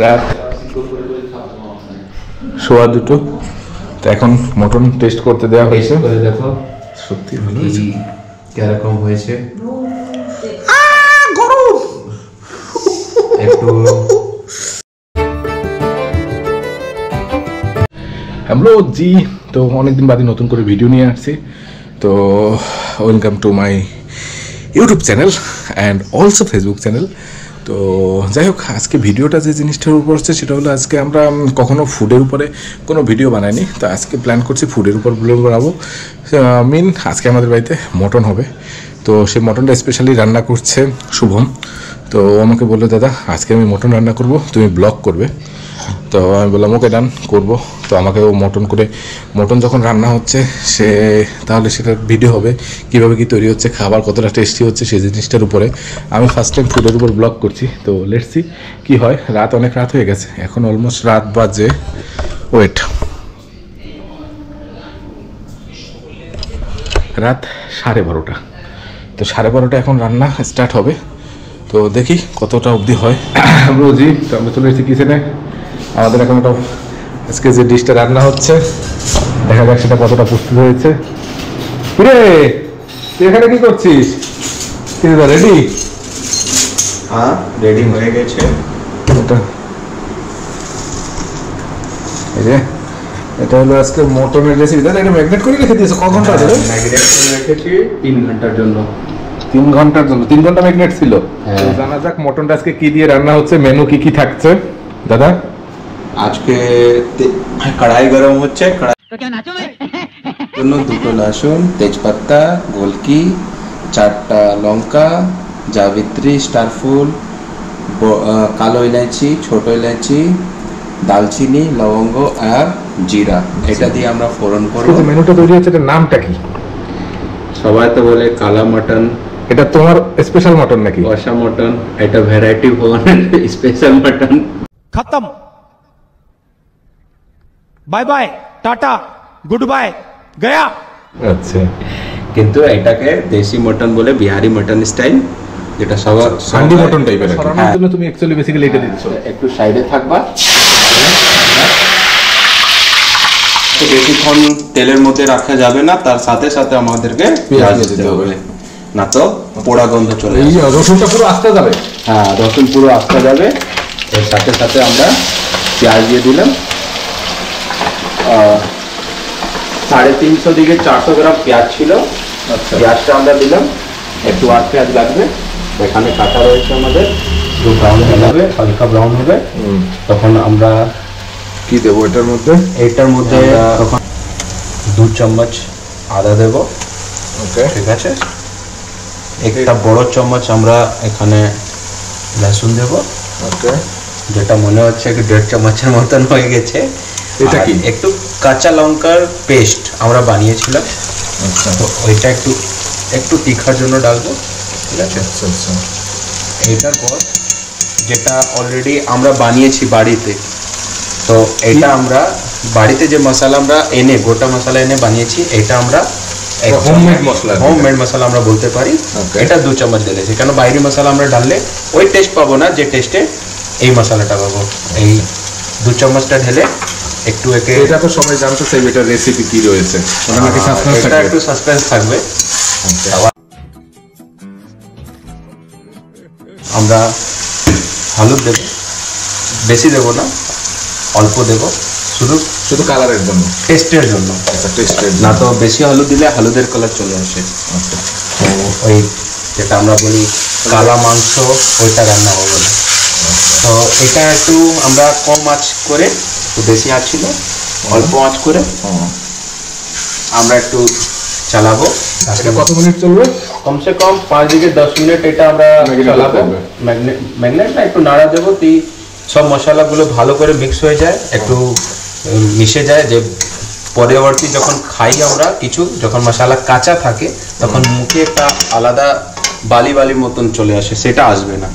রাত 2:15 তো এখন মটন টেস্ট করতে দেওয়া হয়েছে। দেখো সত্যি ভালো হয়েছে, কিরকম হয়েছে। গরম একটু হ্যালো জি। তো অনেকদিন বাদে নতুন করে ভিডিও নিয়ে আসছি। তো welcome to my YouTube channel and also Facebook channel. তো যাই হোক, আজকে ভিডিওটা যে জিনিসটার উপর হচ্ছে সেটা হলো, আজকে আমরা কখনো ফুডের উপরে কোনো ভিডিও বানাইনি, তো আজকে প্ল্যান করছি ফুডের উপর ভিডিও বানাবো। মেন আজকে আমাদের বাড়িতে মটন হবে, তো সেই মটনটা স্পেশালি রান্না করছে শুভম। তো আমাকে বললো, দাদা আজকে আমি মটন রান্না করব, তুমি ব্লগ করবে। তো আমি বললাম ওকে ডান করবো। তো আমাকে ও মটন যখন রান্না হচ্ছে সে তাহলে সেটার ভিডিও হবে, কীভাবে কী তৈরি হচ্ছে, খাবার কতটা টেস্টি হচ্ছে সেই জিনিসটার উপরে। আমি ফার্স্ট টাইম ফুডের উপর ব্লগ করছি, তো লেটস সি কী হয়। অনেক রাত হয়ে গেছে, এখন অলমোস্ট রাত বাজে রাত 12:30। তো 12:30 এখন রান্না স্টার্ট হবে, তো দেখি কতটা অবধি হয়। রোজি তো আমরা চলে এসেছি কিচেনে। আমাদের এখন একটা আজকে যে ডিশটা রান্না হচ্ছে, দেখা যাক সেটা কতটা প্রস্তুত হয়েছে। কিরে তুই এখানে কি করছিস? রেডি? হ্যাঁ রেডি হয়ে গেছে। এটা হলো আজকে মটনের রেসিপি। দাদা এটা ম্যাগনেট করে রেখে দিয়েছো? ক ঘন্টা ধরে? ম্যাগনেট করে রেখেছি 3 ঘন্টার জন্য। 3 ঘন্টার জন্য? 3 ঘন্টা ম্যাগনেট ছিল। জানা যাক মটনটা আজকে কি দিয়ে রান্না হচ্ছে, মেনু কি কি থাকছে। দাদা আজকে কড়াই গরম হচ্ছে, জন্য 2টো লসুন, তেজপাতা, গোলকি, 4টা লঙ্কা, জাবিত্রী, স্টারফুল, কালো ইলাইচি, ছোট ইলাইচি, দালচিনি, লবঙ্গ আর জিরা, এটা দিয়ে আমরা ফোড়ন করব। মেনুটা তৈরি হচ্ছে, এটার নামটা কি? সবাই তো বলে কালা মটন। এটা তোমার স্পেশাল মটন নাকি? কষা মটন, এটা ভ্যারাইটি ভবনের স্পেশাল মটন। खत्म, bye bye, tata, goodbye, गया। আচ্ছা, কিন্তু এটাকে দেশি মটন বলে, বিহারি মটন স্টাইল, যেটা সবার সান্ডি মটন টাইপের। সরানোর জন্য তুমি অ্যাকচুয়ালি বেসিক্যালি এটা দিচ্ছ। একটু সাইডে থাকবা। তো বেশিক্ষণ তেলের মধ্যে রাখা যাবে না, তার সাথে সাথে আমাদেরকে পেঁয়াজ দিতে হবে, না তো পোড়া গন্ধ চলে আসবে। রসুনটা পুরো আস্তে যাবে? হ্যাঁ, রসুন পুরো আস্তে যাবে। এর সাথে সাথে আমরা পেঁয়াজ দিয়ে দিলাম। 350 দিকে 400 গ্রাম পেঁয়াজ ছিল। আচ্ছা, পেঁয়াজটা আমরা দিলাম। একটু আর পেঁয়াজ লাগবে, এখানে কাটা রয়েছে আমাদের। একটু ব্রাউন হবে, হালকা ব্রাউন হবে, তখন আমরা কি দেবো এটার মধ্যে? এটার মধ্যে তখন 2 চামচ আদা দেব। ওকে, ঠিক আছে। একটা বড় চামচ আমরা এখানে লসুন দেব। ওকে, যেটা মনে হচ্ছে কি 1.5 চামচের মতন হয়ে গেছে। এটা কি? একটু কাঁচা লঙ্কার পেস্ট আমরা বানিয়েছিলাম। আচ্ছা, তো ওইটা একটু তীখার জন্য ডালবো। ঠিক আছে। আচ্ছা আচ্ছা। এটার পর যেটা অলরেডি আমরা বানিয়েছি বাড়িতে, তো এটা আমরা বাড়িতে যে মশলা আমরা গোটা মশলা এনে বানিয়েছি, এটা আমরা হোমমেড মশলা আমরা বলতে পারি। এটা 2 চামচ দিয়েছি, কেন বাইরে মশলা আমরা ডাললে ওই টেস্ট পাবো না যে টেস্টে এই মশলাটা পাবো। এই 2 চামচটা ঢেলে একটু একে, এটা তো সবাই জানতে চাইবে এটা রেসিপি কি রয়েছে, ওটা নাকি সাসপেন্স এটা থাকবে? একটু সাসপেন্স থাকবে। আমরা হলুদ দেব, বেশি দেব না, অল্প দেব, শুধু কালারের জন্য, টেস্টের জন্য। আচ্ছা, টেস্টের না তো বেশি হলুদ দিলে হলুদের কালার চলে আসে। আচ্ছা, তো ওই যেটা আমরা বলি কালা মাংস, ওইটা রান্না হবে না। তো এটা একটু আমরা কম আঁচ করে, একটু বেশি আঁচ ছিল, অল্প আঁচ করে আমরা একটু চালাবো। এটা কত মিনিট চলবে? কমসে কম 5 থেকে 10 মিনিট এটা আমরা চালাবো। ম্যাগনেট না, একটু নাড়া দেবো, সব মশলাগুলো ভালো করে মিক্স হয়ে যায়, একটু মিশে যায়, যে পরবর্তী যখন খাই আমরা কিছু, যখন মশলা কাঁচা থাকে তখন মুখে একটা আলাদা বালি বালি মতন চলে আসে, সেটা আসবে না।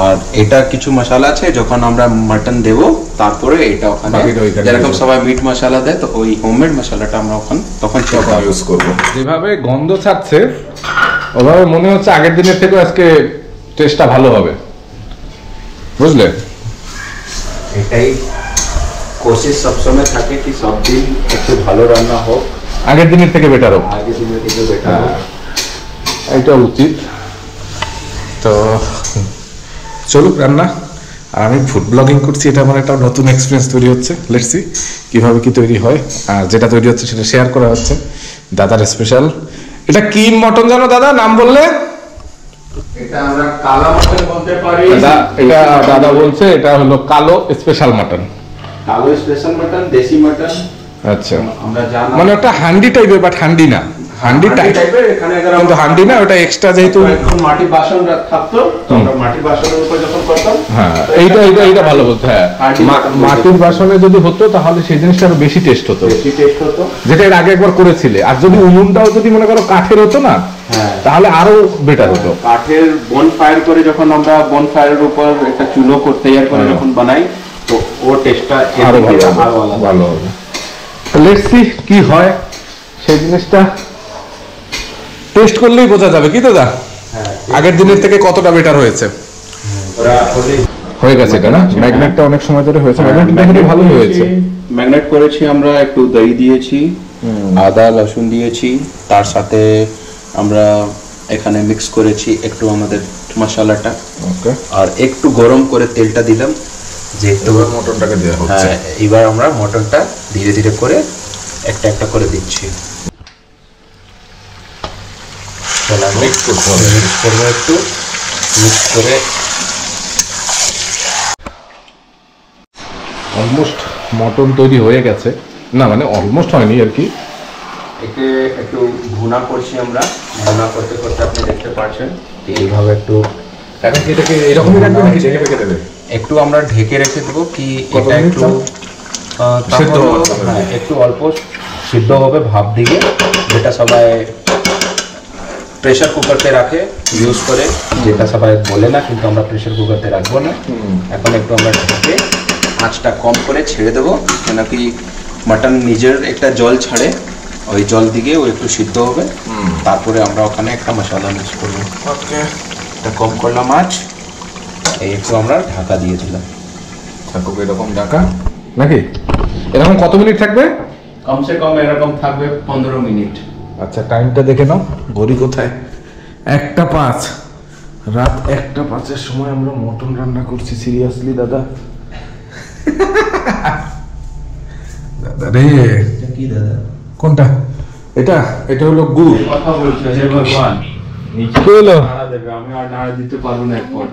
আর এটা কিছু মশলা আছে, যখন আমরা মটন দেব তারপরে এটা ওখানে, যেরকম সবাই মিট মশলা দেয়, তো ওই হোমমেড মশলাটা আমরা তখন ইউজ করব। যেভাবে গন্ধ ছাড়ছে ওভাবে মনে হচ্ছে আগের দিনের থেকে আজকে টেস্টটা ভালো হবে, বুঝলে? এটাই কোশিশ সবসময় থাকে কি সব দিন একটু ভালো রান্না হোক, আগের দিনের থেকে বেটার হোক, আগের দিনের থেকে বেটার হোক। এটা উচিত। তো চলুক রান্না। আর আমি ফুড ব্লগিং করছি, এটা আমার একটা নতুন এক্সপিরিয়েন্স তৈরি হচ্ছে। লেটস সি কীভাবে কি তৈরি হয়। আর যেটা তৈরি হচ্ছে সেটা শেয়ার করা হচ্ছে, দাদার স্পেশাল। এটা কি মটন জানো দাদা, নাম বললে? এটা আমরা কালা মটন বলতে পারি। এটা দাদা বলছে এটা হলো কালো স্পেশাল মটন। কালো স্পেশাল মটন, দেশি মটন। আচ্ছা, আমরা জানা মানে ওটা হান্ডি টাইপের, বাট হান্ডি না, হান্ডি টাইপের এখানে কিন্তু হান্ডি না, ওটা এক্সট্রা যেহেতু এখন মাটির বাসন থাকতো, তো আমরা মাটির বাসনের উপর যখন করতাম, হ্যাঁ এইটা ভালো বলতো। হ্যাঁ, মাটির বাসনে যদি হতো তাহলে সেই জিনিসটা আরো বেশি টেস্ট হতো, যেটা এর আগে একবার করেছিলে। আর যদি উনুনটাও যদি মনে করো কাঠের হতো না, তাহলে আরো বেটার হতো। কাঠের বন ফায়ার করে যখন আমরা বন ফায়ারের উপর একটা চুলো তৈরি করে যখন বানাই, তো ওর টেস্টটা আরো ভালো হবে। লেটস সি কি হয়, সেই জিনিসটা টেস্ট করলেই বোঝা যাবে। কি দাদা, আগের দিনের থেকে কতটা বেটার হয়েছে? হয়ে গেছে এটা না, ম্যাগনেটটা অনেক সময় ধরে হয়েছে, ম্যাগনেটটা ভালো হয়েছে। ম্যাগনেট করেছি আমরা, একটু দই দিয়েছি, আদা রসুন দিয়েছি, তার সাথে আমরা এখানে মিক্স করেছি একটু আমাদের মশলাটা, ওকে, আর একটু গরম করে তেলটা দিলাম, যেহেতু মটনটাকে দেওয়া হচ্ছে। হ্যাঁ, এবার আমরা মটনটা ধীরে ধীরে করে একটা একটা করে দিচ্ছি। মিক্স করবো একটু, মিক্স করে অলমোস্ট মটন তৈরি হয়ে গেছে, না মানে অলমোস্ট হয়নি আর কি। একে একটু ভুনা করছি আমরা, ভুনা করতে করতে আপনি দেখতে পাচ্ছেন এইভাবে একটু এখন এটাকে এরকমই রাখবে নাকি ঢেকে রেখে দেবে? একটু আমরা ঢেকে রেখে দেবো, কি এটা একটু সিদ্ধ হবে। হ্যাঁ, একটু অল্প সিদ্ধ হবে ভাপ দিয়ে, যেটা সবাই প্রেসার কুকারতে রাখে ইউজ করে, যেটা সবাই বলে না, কিন্তু আমরা প্রেসার কুকারতে রাখবো না। এখন একটু আমরা ঢেকে আঁচটা কম করে ছেড়ে দেবো, কেন কি মাটন নিজের একটা জল ছাড়ে, ওই জল দিকে ও একটু সিদ্ধ হবে, তারপরে আমরা ওখানে একটা মশলা মিক্স করবো। ওকে, এটা কম করলাম আঁচ, এই একটু আমরা ঢাকা দিয়ে দিলাম। থাকুক এরকম ঢাকা নাকি? এরকম কত মিনিট থাকবে? কমসে কম এরকম থাকবে 15 মিনিট। আচ্ছা, টাইমটা দেখে নাও, ঘড়ি কোথায়? 1:05, রাত 1:05 সময় আমরা মটন রান্না করছি। সিরিয়াসলি দাদা? দাদা রে, কি দাদা? কোনটা? এটা হলো গুড়। কথা বলছো হে ভগবান, কি হলো? নাড়া দেবে, আমি আর নাড়া দিতে পারবো না এখন।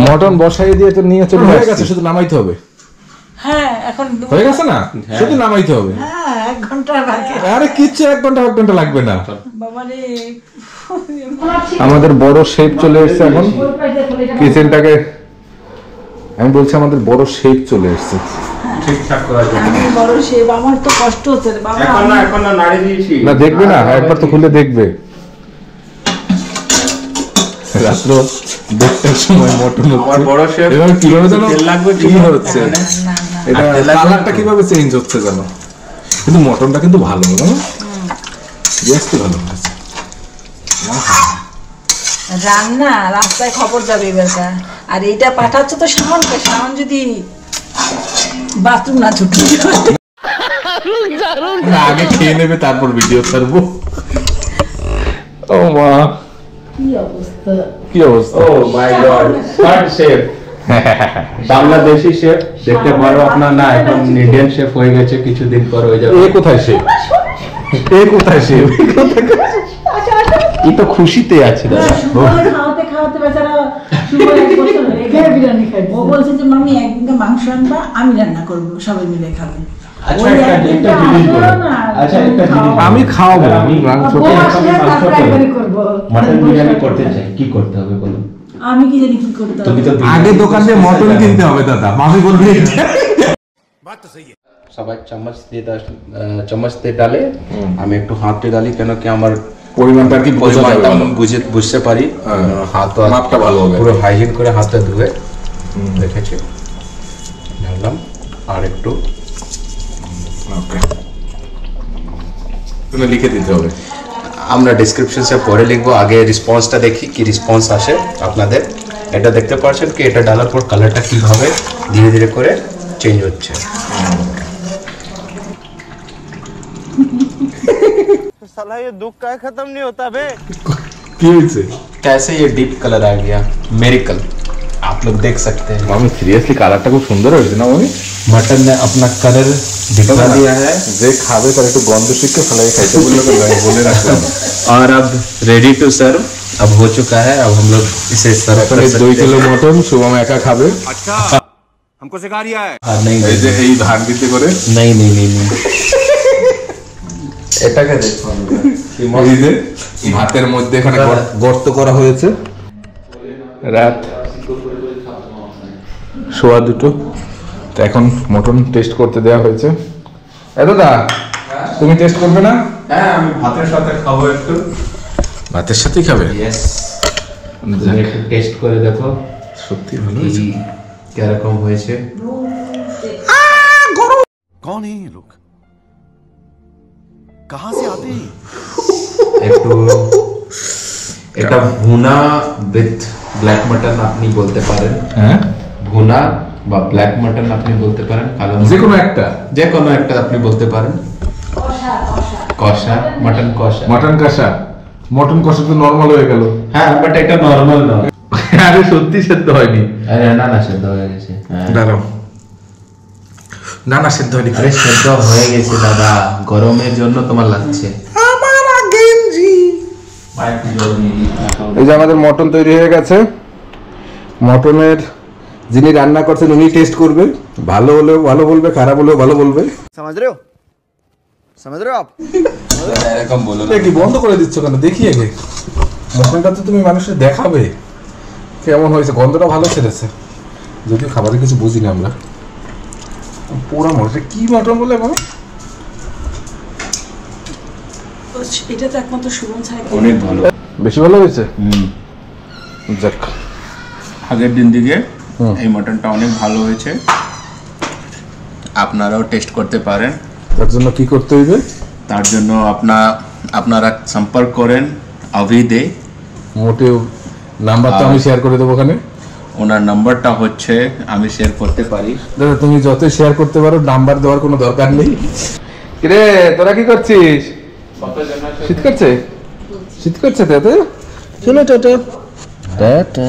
মটন বসাই দিয়ে তো নিয়ে চলে হয়ে গেছে, শুধু নামাইতে হবে। হ্যাঁ, এখন হয়ে গেছে না, শুধু নামাইতে হবে। হ্যাঁ, 1 ঘন্টা বাকি। আরে কিচ্ছু 1 ঘন্টা লাগবে না। বাবা রে, আমাদের বড় শেফ চলে এসেছে এখন কিচেনটাকে, আমি বলছি আমাদের বড় শেফ চলে এসেছে ঠিকঠাক করার জন্য। আমি বড় শেফ, আমার তো কষ্ট হচ্ছে রে বাবা। এখন না নাড়ি দিয়েছি। না দেখবে না, একবার তো খুলে দেখবে। রাত্র 1:00টার সময় মটন আমার বড় শেফ এবং কিভাবে জানো তেল লাগবে কি হচ্ছে, না না, এটা কালারটা কিভাবে চেঞ্জ হচ্ছে জানো? কিন্তু মটনটা কিন্তু ভালো, জানো জাস্ট ভালো আছে। রান্না রাস্তায় খবর যাবে এবারটা। আর এইটা পাঠাচ্ছে তো শাওনকে, শাওন যদি বাথরুম না ছুটি আগে খেয়ে নেবে, তারপর ভিডিও ছাড়বো। ও মা, কি অবস্থা! Oh my god, third chef, Bangladeshi chef. দেখতে পারো আপনার, না এখন ইন্ডিয়ান শেফ হয়ে গেছে, কিছুদিন পর হয়ে যাবে। এ কোথায় শেফ? এই তো খুশিতে আছে দাদা। খাওয়াতে খাওয়াতে বেচারা বিরিয়ানি খাই। ও বলছে যে মামি একদিনকে মাংস আনবা, আমি রান্না করবো, সবাই মিলে খাবে। আচ্ছা, একটা জিনিস বলো। আচ্ছা, একটা জিনিস আমি খাওয়াবো, আমি মাংস মটন বিরিয়ানি করতে চাই, কি করতে হবে বলো? আমি কি জানি কি করতে হবে। তুমি তো আগে দোকান থেকে মটন কিনতে হবে দাদা, মামি বলবে সবাই চামচ দিয়ে ডালে, আমি একটু হাতে ডালি, কেন কি আমার পরিমাণটা কি পরিমাণটা বুঝতে পারি। হাত মাপটা ভালো হবে, পুরো হাইজিন করে হাতে ধুয়ে রেখেছি, ঢাললাম আর একটু। ওকে, তুমি লিখে দিতে হবে। আমরা ডেসক্রিপশনসে পরে লিখবো, আগে রেসপন্সটা দেখি কি রেসপন্স আসে আপনাদের। এটা দেখতে পাচ্ছেন কি এটা ডালার পর কালারটা কিভাবে ধীরে ধীরে করে চেঞ্জ হচ্ছে। साला ये दुख का खत्म नहीं होता बे। কি হয়েছে? कैसे ये डीप कलर आ गया, मेरिकल आप लोग देख सकते हैं। মামি সিরিয়াসলি কালারটা খুব সুন্দর হয়েছে না মামি? मटन ने अपना कलर दिखा दिया है যে খাবে তার একটু গন্ধ শিখে ফেলাই খাইতে বললে বলে রাখলাম। और अब रेडी टू सर्व अब हो चुका है। अब हम लोग इसे सर्व कर 2 सकते কিলো हैं। মটন শুভম একা খাবে। हमको सिखा रिया है। नहीं এই যে এই ধান বিতে করে नहीं नहीं नहीं नहीं এটাকে দেখো এই যে ভাতের মধ্যে এখানে গর্ত করা হয়েছে। রাত 2:15 তো এখন মটন টেস্ট করতে দেওয়া হয়েছে। দাদা তুমি টেস্ট করবে না? হ্যাঁ আমি ভাতের সাথে খাবো একটু। ভাতের সাথেই খাবে? यस তুমি একটু টেস্ট করে দেখো সত্যি ভালো কি কিরকম হয়েছে। कौन है ये लोग? कहां से आते हैं? একটু এটা ভুনা উইথ ব্ল্যাক মাটন আপনি বলতে পারেন। হ্যাঁ ভুনা বা ব্ল্যাক মাটন আপনি বলতে পারেন, কালো যে কোনো একটা যে কোনো একটা আপনি বলতে পারেন। কষা মাটন কষা মটন কষা। মটন কষা তো নরমাল হয়ে গেল। হ্যাঁ বাট এটা নরমাল না। আরে সত্যি সেদ্ধ হয়নি। আরে না না সেদ্ধ হয়ে গেছে। হ্যাঁ দাঁড়াও না না সেদ্ধ হয়নি। আরে সেদ্ধ হয়ে গেছে দাদা, গরমের জন্য তোমার লাগছে। এই যে আমাদের মটন তৈরি হয়ে গেছে। মটনের যিনি রান্না করছেন উনি টেস্ট করবে, ভালো হলেও ভালো বলবে, খারাপ হলেও ভালো বলবে। समझ रहे हो? समझ रहे हो आप? এরকম বলো কি বন্ধ করে দিচ্ছ কেন? দেখি আগে মটনটা তো তুমি মানুষের দেখাবে কেমন হয়েছে। গন্ধটা ভালো ছেড়েছে, যদিও খাবারের কিছু বুঝি না আমরা। পোড়া মটন কি মটন বলে এখন? এটা তো একমাত্র শুভম ছাড়া অনেক ভালো। বেশি ভালো হয়েছে। যাক আগের দিন দিকে এই মটনটা অনেক ভালো হয়েছে, আপনারাও টেস্ট করতে পারেন। তার জন্য কি করতে হইবে? তার জন্য আপনারা সম্পর্ক করেন অভিদে। মোটেও নাম্বার তো আমি শেয়ার করে দেবো ওখানে। ওনার নাম্বারটা হচ্ছে আমি শেয়ার করতে পারি। দাদা তুমি যতই শেয়ার করতে পারো, নাম্বার দেওয়ার কোনো দরকার নেই। কিরে তোরা কি করছিস? শীত করছে? শীত করছে তো? চলো টাটা টাটা।